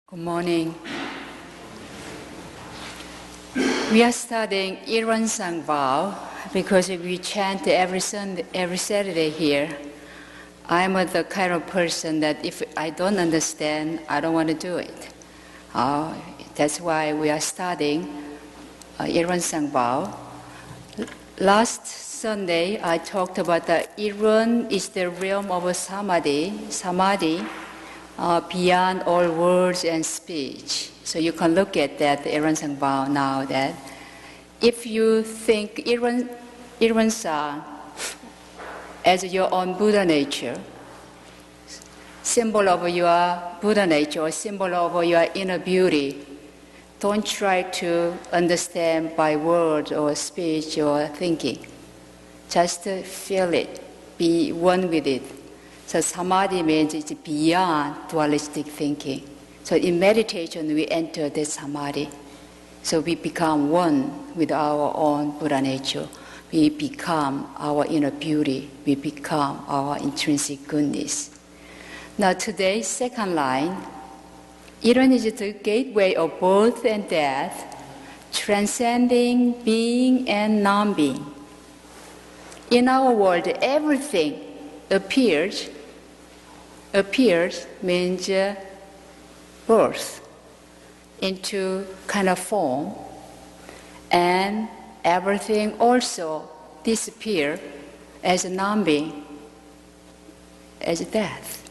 Good morning. We are studying Ilwan-sang vow because we chant every Saturday here. I'm the kind of person that if I don't understand, I don't want to do it. That's why we are studying Ilwan-sang vow. Last Sunday, I talked about that Ilwan is the realm of samadhi, beyond all words and speech. So you can look at that Ilwan-sang vow now that if you think Ilwan-sang as your own Buddha nature, symbol of your Buddha nature or symbol of your inner beauty, don't try to understand by word or speech or thinking. Just feel it, be one with it. So samadhi means it's beyond dualistic thinking. So in meditation, we enter the samadhi. So we become one with our own Buddha nature. We become our inner beauty. We become our intrinsic goodness. Now today, second line, Ilwan is the gateway of birth and death, transcending being and non-being. In our world, everything appears means birth into kind of form, and everything also disappear as a non-being, as death.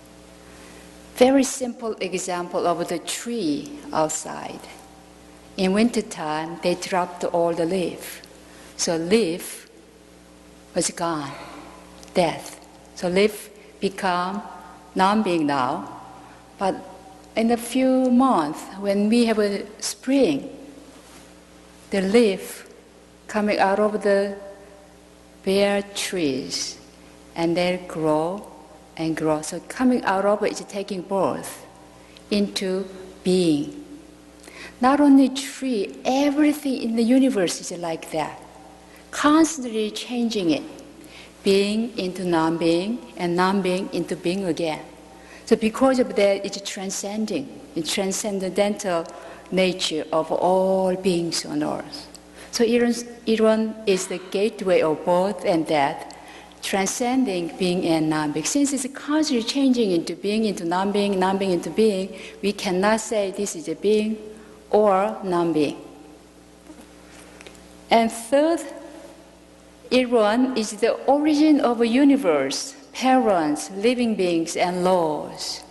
Very simple example of the tree outside. In wintertime, they dropped all the leaf. So leaf was gone, death. So leaf become non-being now, but in a few months, when we have a spring, the leaf coming out of the bare trees, and they grow and grow. So coming out of it is taking birth into being. Not only tree, everything in the universe is like that, constantly changing it. Being into non-being, and non-being into being again. So because of that, it's transcending, the transcendental nature of all beings on earth. So Ilwan is the gateway of birth and death, transcending being and non-being. Since it's constantly changing into being, into non-being, non-being into being, we cannot say this is a being or non-being. And third, Ilwan is the origin of a universe, parents, living beings, and laws.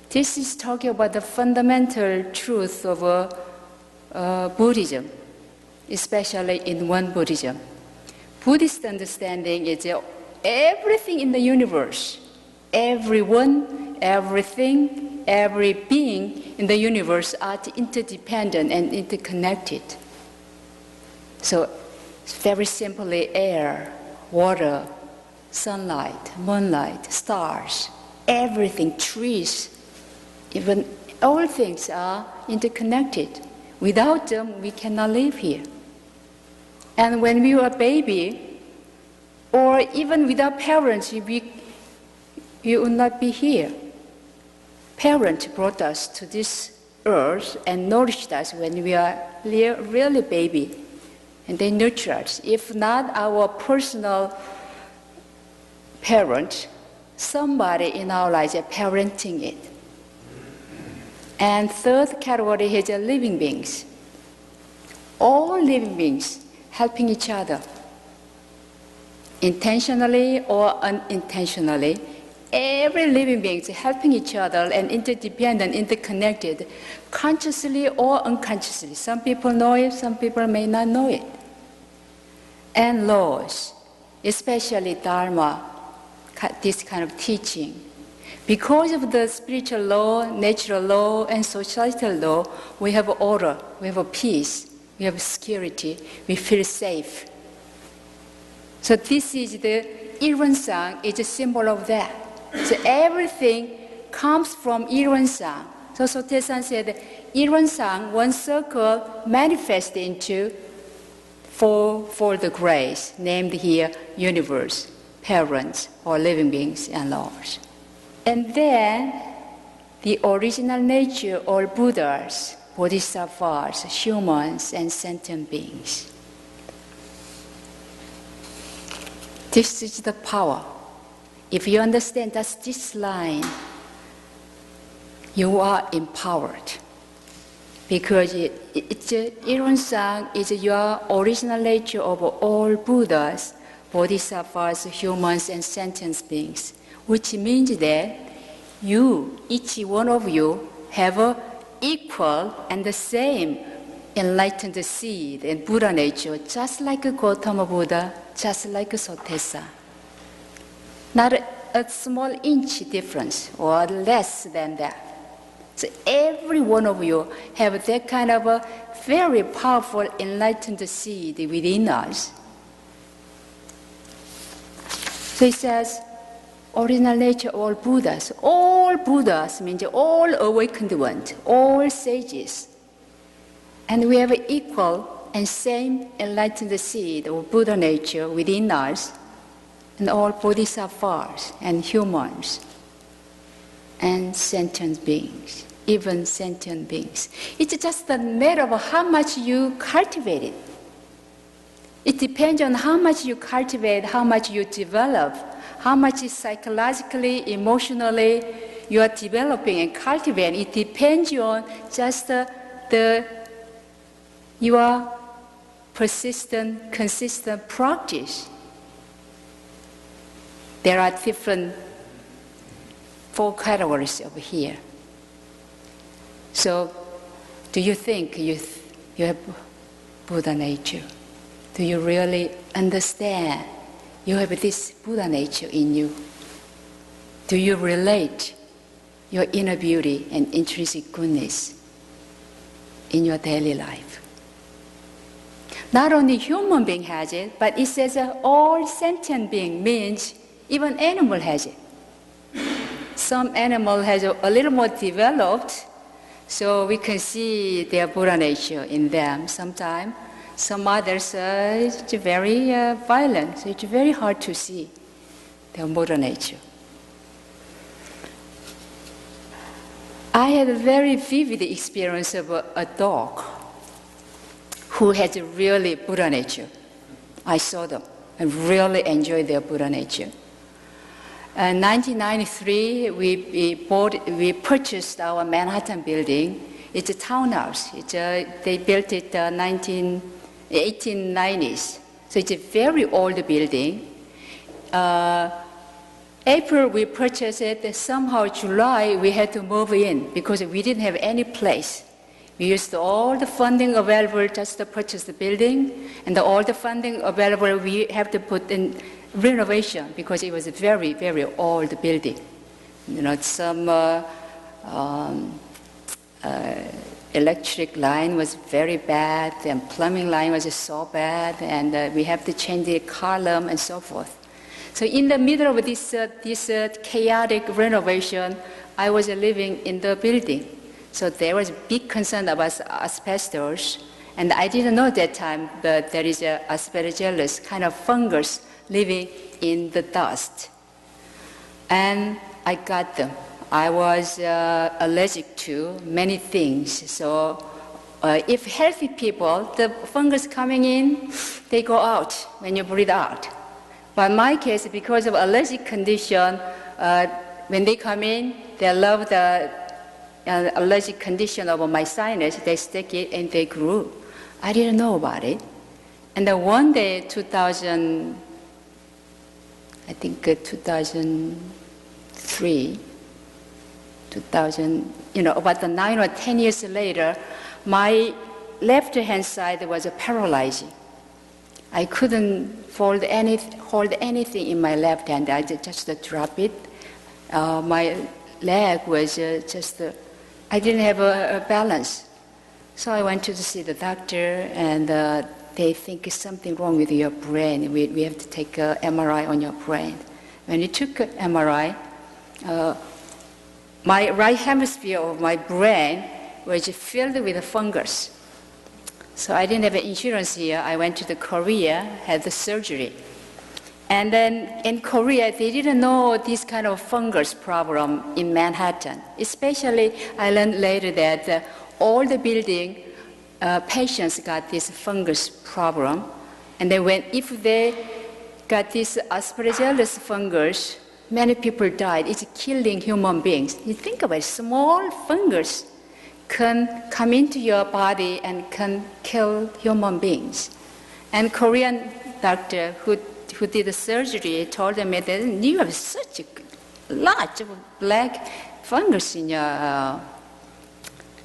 This is talking about the fundamental truth of Buddhism, especially in won-buddhism. Buddhist understanding is everything in the universe, everyone, everything, every being in the universe are interdependent and interconnected. So very simply, air, water, sunlight, moonlight, stars, everything, trees, even all things are interconnected. Without them, we cannot live here. And when we were a baby, or even without parents, we would not be here. Parents brought us to this earth and nourished us when we are really baby. And they nurture us. If not our personal parent, somebody in our lives is parenting it. And third category is living beings. All living beings helping each other, intentionally or unintentionally. Every living being is helping each other and interdependent, interconnected, consciously or unconsciously. Some people know it, some people may not know it. And laws, especially Dharma, this kind of teaching. Because of the spiritual law, natural law, and societal law, we have order, we have peace, we have security, we feel safe. So this is the Ilwan-sang, is a symbol of that. So everything comes from Ilwan-sang. So Sotaesan said, Ilwan-sang, one circle manifests into for the grace, named here universe, parents, or living beings and laws. And then the original nature of all Buddhas, Bodhisattvas, humans, and sentient beings. This is the power. If you understand that's this line, you are empowered. Because Ilun-san is your original nature of all Buddhas, Bodhisattvas, humans, and sentient beings, which means that you, each one of you, have an equal and the same enlightened seed and Buddha nature, just like Gautama Buddha, just like Sotaesan. Not a small inch difference or less than that. So every one of you have that kind of a very powerful enlightened seed within us. So it says, original nature of all Buddhas. All Buddhas means all awakened ones, all sages. And we have equal and same enlightened seed of Buddha nature within us, and all bodhisattvas and humans and sentient beings, even sentient beings. It's just a matter of how much you cultivate it. It depends on how much you cultivate, how much you develop, how much psychologically, emotionally you are developing and cultivating. It depends on just your persistent, consistent practice. There are different 4 categories over here. So, do you think you have Buddha nature? Do you really understand you have this Buddha nature in you? Do you relate your inner beauty and intrinsic goodness in your daily life? Not only human being has it, but it says all sentient being means even animal has it. Some animal has a little more developed, so we can see their Buddha nature in them sometimes. Some others, it's very violent, so it's very hard to see their Buddha nature. I had a very vivid experience of a dog who had a really Buddha nature. I saw them and really enjoyed their Buddha nature. In 1993, we purchased our Manhattan building. It's a townhouse. They built it 1890s. So it's a very old building. April we purchased it. Somehow July we had to move in because we didn't have any place. We used all the funding available just to purchase the building, and all the funding available we have to put in renovation because it was a very, very old building. You know, some electric line was very bad, and plumbing line was so bad, and we have to change the column and so forth. So in the middle of this chaotic renovation, I was living in the building. So there was big concern about asbestos, and I didn't know at that time that there is a aspergillus kind of fungus living in the dust. And I got them. I was allergic to many things. So if healthy people, the fungus coming in, they go out when you breathe out. But in my case, because of allergic condition, when they come in, they love the allergic condition of my sinus, they stick it and they grew. I didn't know about it. And then one day, 2003, about 9 or 10 years later, my left hand side was paralyzing. I couldn't hold anything in my left hand. I just drop it. My leg was I didn't have a balance. So I went to see the doctor, and they think it's something wrong with your brain. We have to take an MRI on your brain. When he took an MRI, my right hemisphere of my brain was filled with fungus. So I didn't have insurance here. I went to Korea, had the surgery. And then in Korea, they didn't know this kind of fungus problem in Manhattan. Especially, I learned later that all the building patients got this fungus problem. And then if they got this Aspergillus fungus, many people died. It's killing human beings. You think about it, small fungus can come into your body and can kill human beings. And Korean doctor who did the surgery told me that you have such a lot of black fungus in your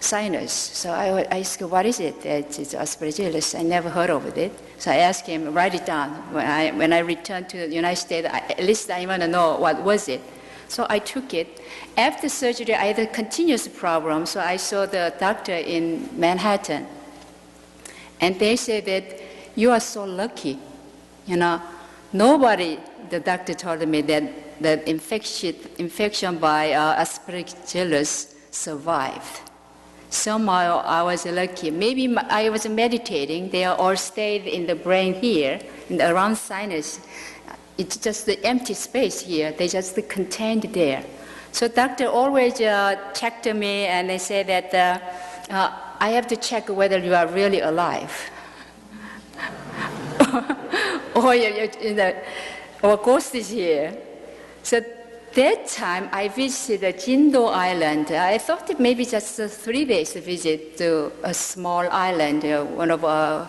sinus. So I asked, what is it? It's Aspergillus. I never heard of it. So I asked him, write it down. When I returned to the United States, at least I want to know what was it. So I took it. After surgery, I had a continuous problem. So I saw the doctor in Manhattan. And they said that you are so lucky. Nobody, the doctor told me that infection by Aspergillus survived. Somehow I was lucky. Maybe I was meditating. They all stayed in the brain here, around sinus. It's just the empty space here. They just contained there. So doctor always checked me and they say that I have to check whether you are really alive. or ghost is here. So that time I visited Jindo Island. I thought it maybe just a 3 days visit to a small island, one of our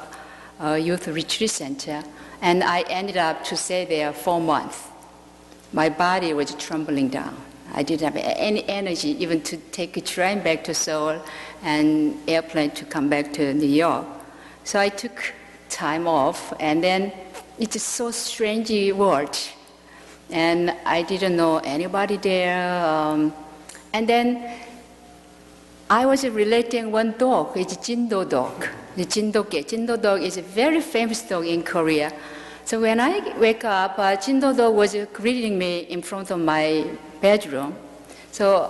youth retreat center. And I ended up to stay there 4 months. My body was trembling down. I didn't have any energy even to take a train back to Seoul and airplane to come back to New York. So I took time off, and then it's so strange world. And I didn't know anybody there. And then I was relating one dog. It's Jindo dog. The Jindo dog is a very famous dog in Korea. So when I wake up, Jindo dog was greeting me in front of my bedroom. So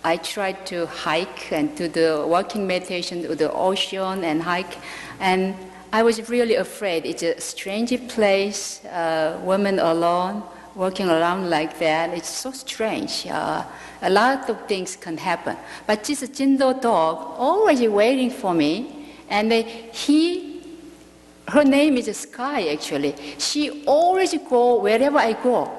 I tried to hike and do the walking meditation to the ocean and hike. And I was really afraid. It's a strange place, women alone, walking around like that. It's so strange. A lot of things can happen. But this Jindo dog always waiting for me. And her name is Sky, actually. She always go wherever I go.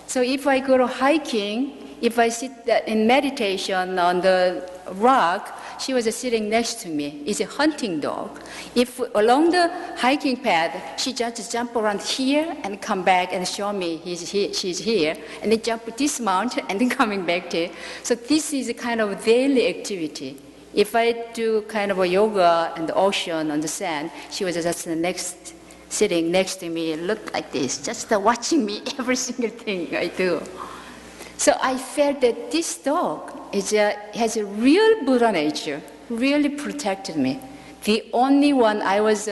So if I go to hiking, if I sit in meditation on the rock, she was sitting next to me. It's a hunting dog. If along the hiking path, she just jump around here and come back and show me she's here, and then jump this mountain and then coming back to. So this is a kind of daily activity. If I do kind of a yoga in the ocean on the sand, she was just sitting next to me, look like this, just watching me every single thing I do. So I felt that this dog has a real Buddha nature, really protected me. The only one I was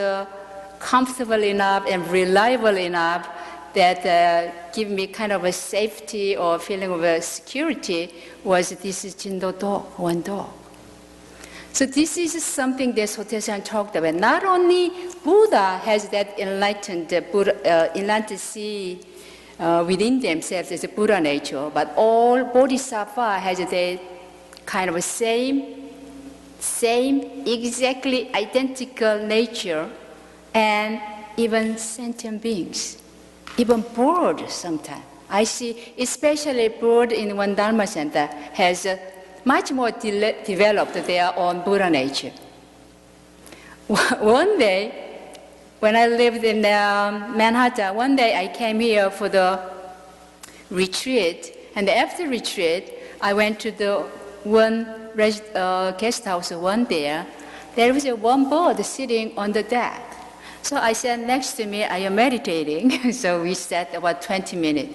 comfortable enough and reliable enough that give me kind of a safety or feeling of a security was this Jindo dog, one dog. So this is something that Sotaesan talked about. Not only Buddha has that enlightened see within themselves as a Buddha nature, but all Bodhisattva has the kind of same, exactly identical nature, and even sentient beings, even birds sometimes. I see, especially bird in Won Dharma Center has much more developed their own Buddha nature. One day, when I lived in Manhattan, one day I came here for the retreat, and after retreat, I went to the one guest house one day. There was one bird sitting on the deck. So I said, next to me, are you meditating? So we sat about 20 minutes,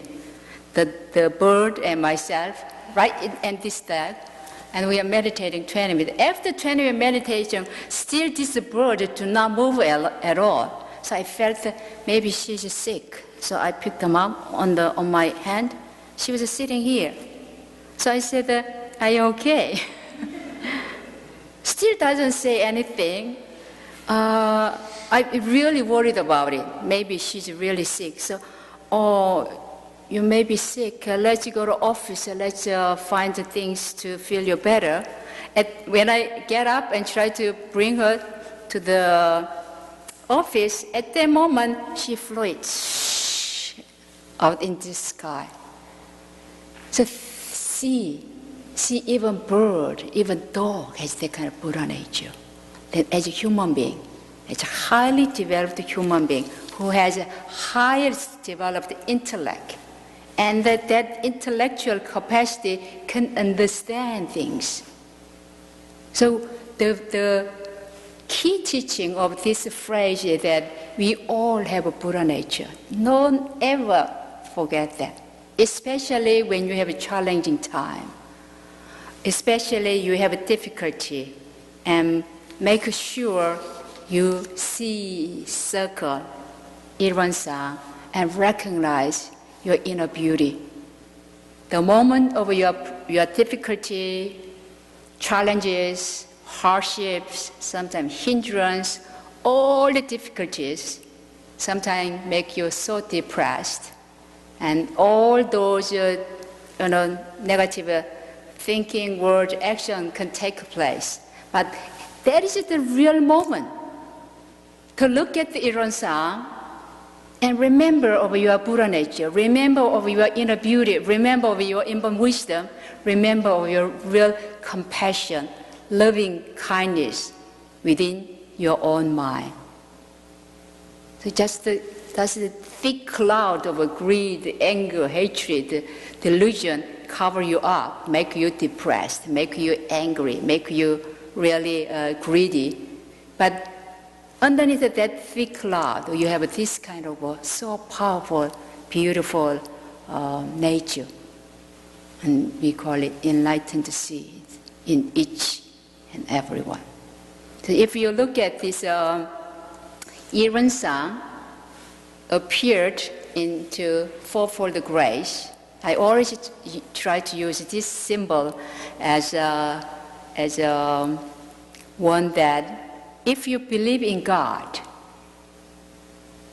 the bird and myself, right in this deck. And we are meditating 20 minutes. After 20 minutes meditation, still this bird did not move at all. So I felt that maybe she's sick. So I picked them up on my hand. She was sitting here. So I said, are you okay? Still doesn't say anything. I'm really worried about it. Maybe she's really sick. So oh, you may be sick, let's go to office, let's find the things to feel you better. When I get up and try to bring her to the office, at that moment, she floats out in the sky. So see even bird, even dog has that kind of Buddha nature. That as a human being, as a highly developed human being who has a highest developed intellect, and that intellectual capacity can understand things. So the key teaching of this phrase is that we all have a Buddha nature. Don't ever forget that, especially when you have a challenging time, especially you have a difficulty, and make sure you see, circle, Iran-san, and recognize your inner beauty. The moment of your difficulty, challenges, hardships, sometimes hindrance, all the difficulties sometimes make you so depressed, and all those negative thinking, word, action can take place. But that is the real moment to look at the Iran-san and remember of your Buddha nature, remember of your inner beauty, remember of your inborn wisdom, remember of your real compassion, loving kindness within your own mind. So just that's the thick cloud of greed, anger, hatred, delusion cover you up, make you depressed, make you angry, make you really greedy. But underneath that thick cloud, you have this kind of so powerful, beautiful nature. And we call it enlightened seed in each and every one. So if you look at this, Iran-san appeared into fourfold grace. I always try to use this symbol as one that if you believe in God,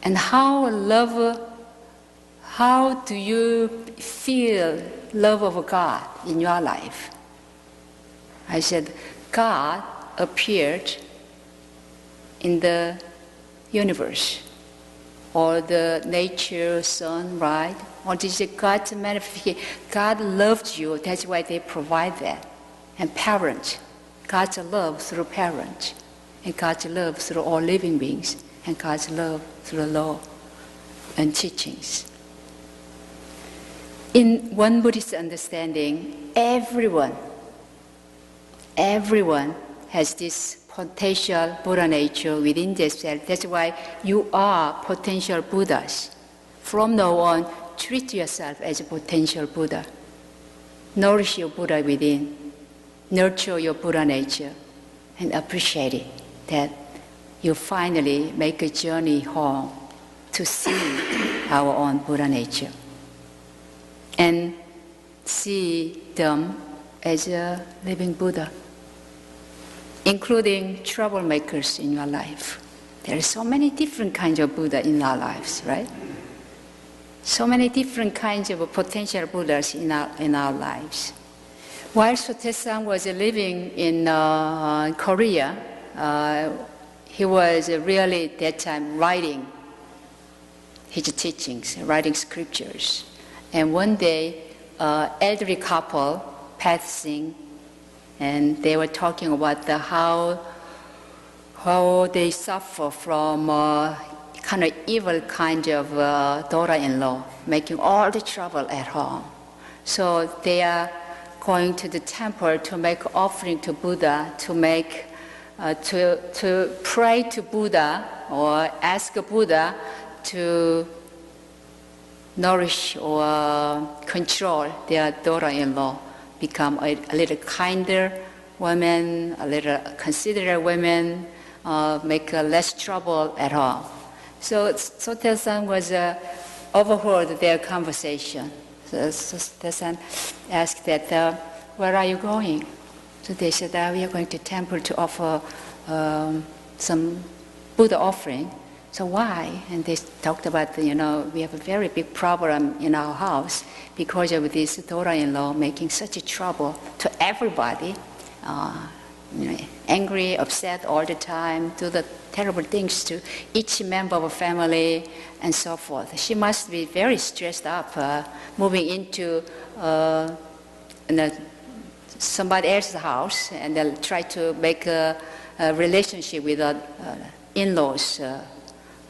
and how do you feel love of God in your life? I said, God appeared in the universe, or the nature, sun, right? Or this is God's manifestation. God loved you, that's why they provide that. And parents, God's love through parents, and God's love through all living beings, and God's love through the law and teachings. In one Buddhist understanding, everyone has this potential Buddha nature within themselves. That's why you are potential Buddhas. From now on, treat yourself as a potential Buddha. Nourish your Buddha within. Nurture your Buddha nature, and appreciate it, that you finally make a journey home to see our own Buddha nature and see them as a living Buddha, including troublemakers in your life. There are so many different kinds of Buddha in our lives, right? So many different kinds of potential Buddhas in our lives. While Sotaesan was living in Korea, he was really at that time writing his teachings, writing scriptures. And one day, elderly couple passing, and they were talking about how they suffer from kind of evil kind of daughter-in-law, making all the trouble at home. So they are going to the temple to make offering to Buddha, to pray to Buddha or ask Buddha to nourish or control their daughter-in-law, become a little kinder woman, a little considerate woman, make less trouble at home. So Sotaesan was overheard their conversation. So Sotaesan asked that, where are you going? So they said, we are going to temple to offer some Buddha offering. So why? And they talked about, we have a very big problem in our house because of this daughter-in-law making such a trouble to everybody, angry, upset all the time, do the terrible things to each member of a family, and so forth. She must be very stressed up, moving into somebody else's house, and they'll try to make a relationship with in-laws.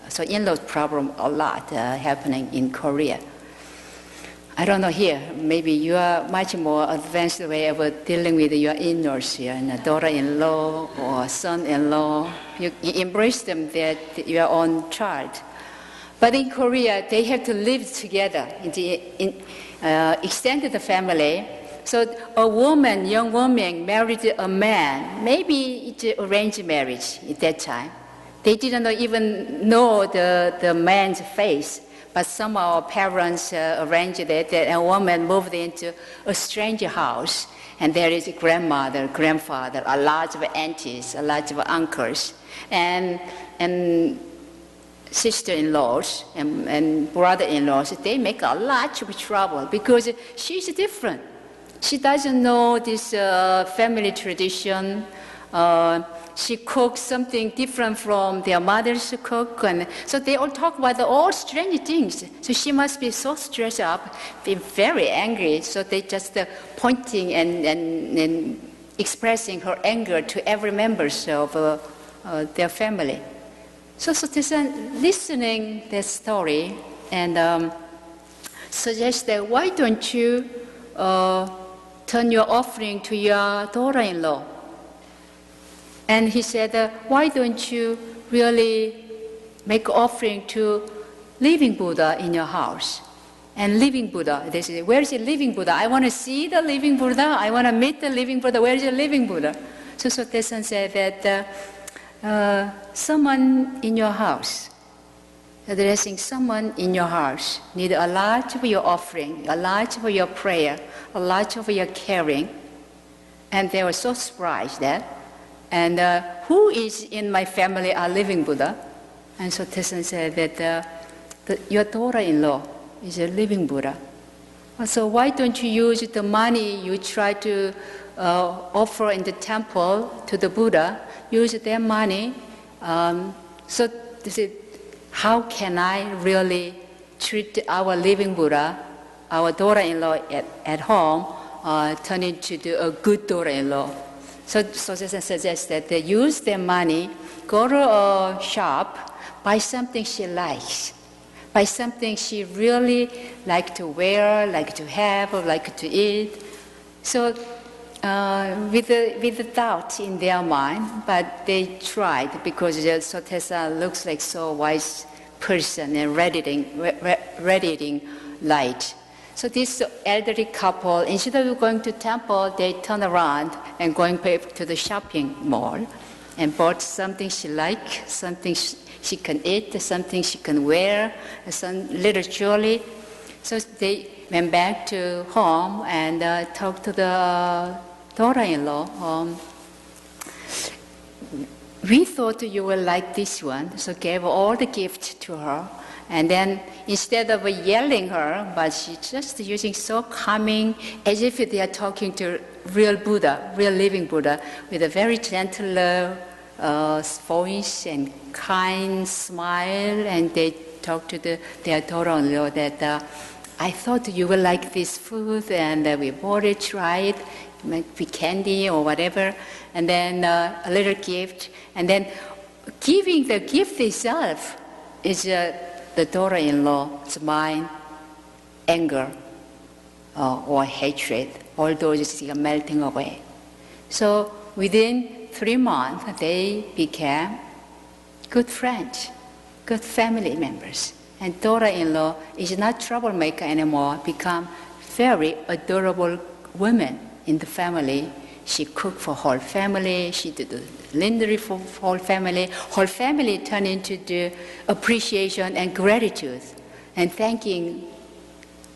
So in-laws problem a lot happening in Korea. I don't know here, maybe you are much more advanced way of dealing with your in-laws here, and daughter-in-law or son-in-law. You embrace them, they're your own child. But in Korea, they have to live together in extended family. So a young woman married a man, maybe it's arranged marriage at that time. They didn't even know the man's face, but somehow parents arranged it, that a woman moved into a strange house, and there is a grandmother, grandfather, a lot of aunties, a lot of uncles, and sister-in-laws and brother-in-laws. They make a lot of trouble because she's different. She doesn't know this family tradition. She cooks something different from their mother's cook, and so they all talk about all strange things. So she must be so stressed up, be very angry. So they just pointing and expressing her anger to every member of their family. So Sotaesan listening that story and suggests that why don't you turn your offering to your daughter-in-law? And he said, why don't you really make offering to living Buddha in your house? And living Buddha, they say, where is the living Buddha? I want to see the living Buddha. I want to meet the living Buddha. Where is the living Buddha? So Sotaesan said that someone in your house, addressing someone in your house, need a lot of your offering, a lot of your prayer, a lot of your caring. And they were so surprised that. And who is in my family a living Buddha? And so Sotaesan said that your daughter-in-law is a living Buddha. So why don't you use the money you try to offer in the temple to the Buddha, use their money. So this is, how can I really treat our living Buddha, our daughter-in-law at home, turn into a good daughter-in-law? So Sotaesan suggests that they use their money, go to a shop, buy something she likes, buy something she really like to wear, like to have, or like to eat. So with the doubt in their mind, but they tried because Sotaesan looks like so wise person and radiating light. So this elderly couple, instead of going to temple, they turn around and going back to the shopping mall and bought something she liked, something she can eat, something she can wear, some little jewelry. So they went back to home and talked to the daughter-in-law. We thought you would like this one, so gave all the gifts to her. And then instead of yelling her, but she's just using so calming, as if they are talking to real Buddha, real living Buddha, with a very gentle voice and kind smile. And they talk to their daughter-in-law that I thought you would like this food, and we bought it, tried, might be candy or whatever, and then a little gift. And then giving the gift itself is the daughter-in-law's mind, anger or hatred, all those are melting away. So within 3 months, they became good friends, good family members. And daughter-in-law is not troublemaker anymore, become very adorable woman in the family. She cooked for whole family, she did the laundry for whole family. Whole family turned into the appreciation and gratitude and thanking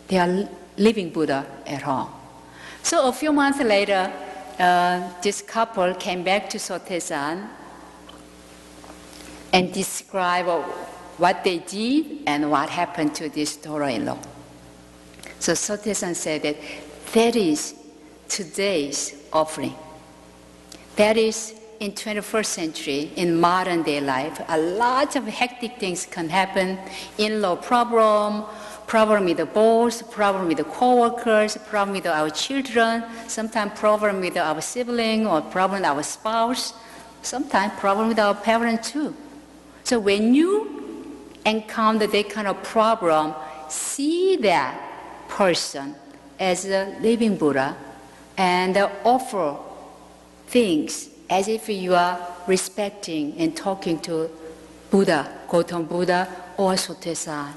their living Buddha at home. So a few months later, this couple came back to Sotaesan and describe what they did and what happened to this daughter-in-law. So Sotaesan said that is today's offering. That is in 21st century, in modern day life, a lot of hectic things can happen. In-law problem with the boss, problem with the co-workers, problem with our children, sometimes problem with our sibling or problem with our spouse, sometimes problem with our parents too. So when you encounter that kind of problem, see that person as a living Buddha and offer things as if you are respecting and talking to Buddha, Gautama Buddha or Sotaesan.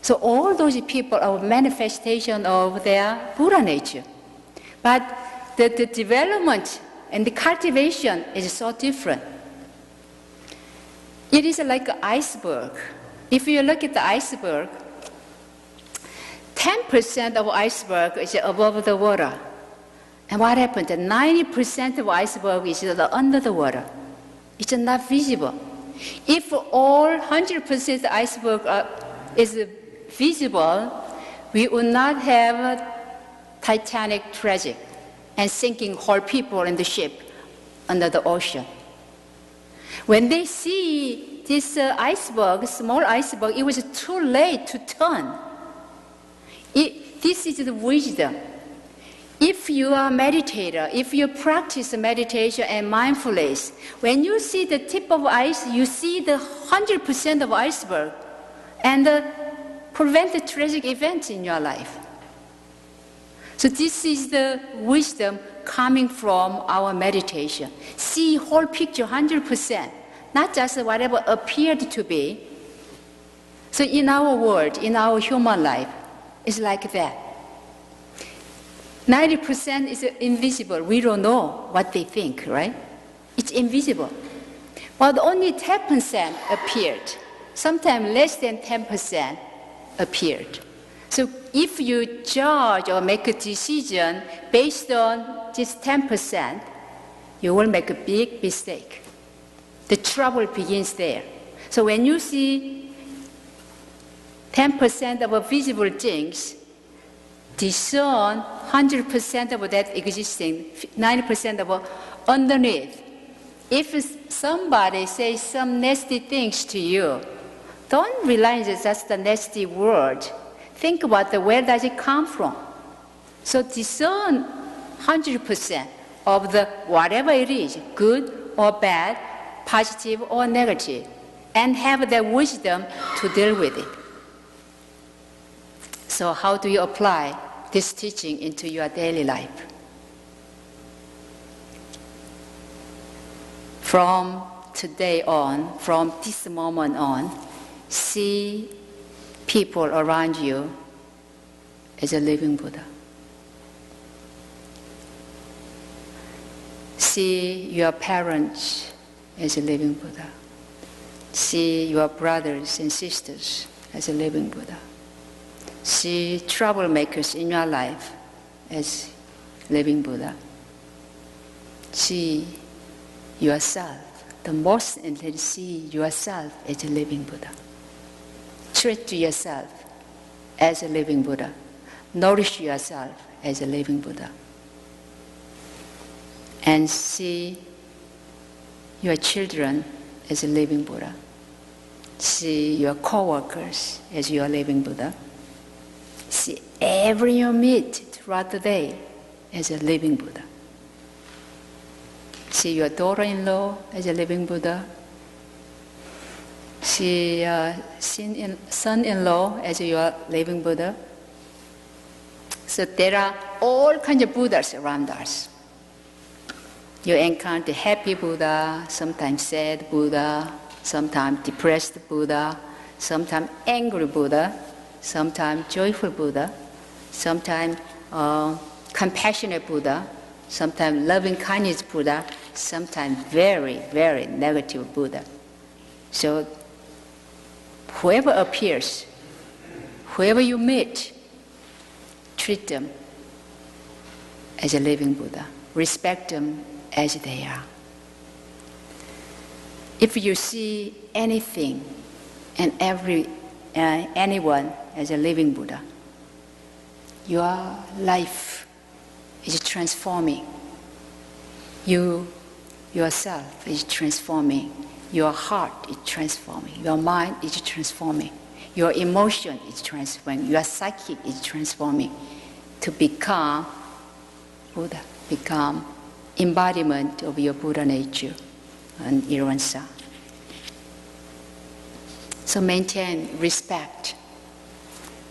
So all those people are a manifestation of their Buddha nature. But the development and the cultivation is so different. It is like an iceberg. If you look at the iceberg, 10% of iceberg is above the water. And what happened? 90% of iceberg is under the water. It's not visible. If all 100% of the iceberg is visible, we would not have a Titanic tragedy and sinking whole people in the ship under the ocean. When they see this iceberg, small iceberg, it was too late to turn. This is the wisdom. If you are a meditator, if you practice meditation and mindfulness, when you see the tip of ice, you see the 100% of iceberg and prevent the tragic events in your life. So this is the wisdom coming from our meditation. See whole picture 100%, not just whatever appeared to be. So in our world, in our human life, it's like that. 90% is invisible. We don't know what they think, right? It's invisible. But only 10% appeared. Sometimes less than 10% appeared. So if you judge or make a decision based on this 10%, you will make a big mistake. The trouble begins there. So when you see 10% of visible things, discern 100% of that existing, 90% of underneath. If somebody says some nasty things to you, don't realize it's just a nasty word. Think about where does it come from. So discern 100% of the whatever it is, good or bad, positive or negative, and have the wisdom to deal with it. So how do you apply this teaching into your daily life? From today on, from this moment on, see people around you as a living Buddha. See your parents as a living Buddha. See your brothers and sisters as a living Buddha. See troublemakers in your life as living Buddha. See yourself, the most important, see yourself as a living Buddha. Treat yourself as a living Buddha. Nourish yourself as a living Buddha. And see your children as a living Buddha. See your co-workers as your living Buddha. See everyone you meet throughout the day as a living Buddha. See your daughter-in-law as a living Buddha. See son-in-law as your living Buddha. So there are all kinds of Buddhas around us. You encounter happy Buddha, sometimes sad Buddha, sometimes depressed Buddha, sometimes angry Buddha, sometimes joyful Buddha, sometimes compassionate Buddha, sometimes loving kindness Buddha, sometimes very, very negative Buddha. So whoever appears, whoever you meet, treat them as a living Buddha. Respect them as they are. If you see anything and anyone as a living Buddha, your life is transforming. You yourself is transforming. Your heart is transforming. Your mind is transforming. Your emotion is transforming. Your psyche is transforming to become Buddha, become embodiment of your Buddha nature and Iransa. So maintain respect,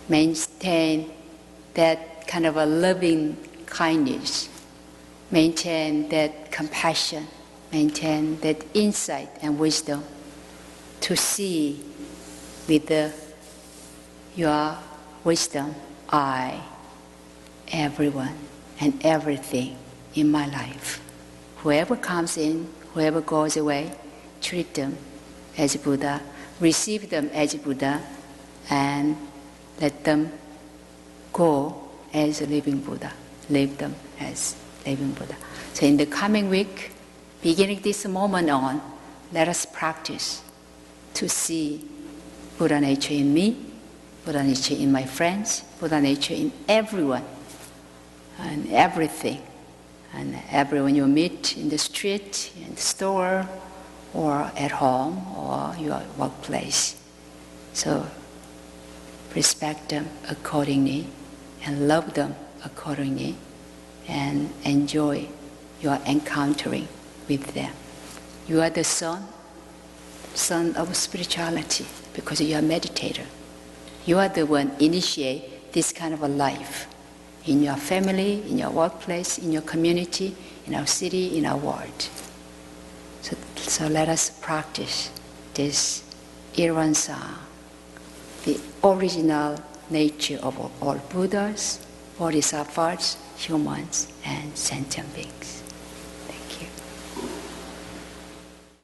maintain that kind of a loving kindness, maintain that compassion, maintain that insight and wisdom to see with your wisdom, I, everyone and everything in my life. Whoever comes in, whoever goes away, treat them as Buddha, receive them as Buddha, and let them go as a living Buddha, live them as living Buddha. So in the coming week, beginning this moment on, let us practice to see Buddha nature in me, Buddha nature in my friends, Buddha nature in everyone and everything. And everyone you meet in the street, in the store, or at home, or your workplace. So respect them accordingly and love them accordingly and enjoy your encountering with them. You are the son of spirituality because you are a meditator. You are the one initiate this kind of a life in your family, in your workplace, in your community, in our city, in our world. So let us practice this Iransa, the original nature of all Buddhas, Bodhisattvas, humans, and sentient beings.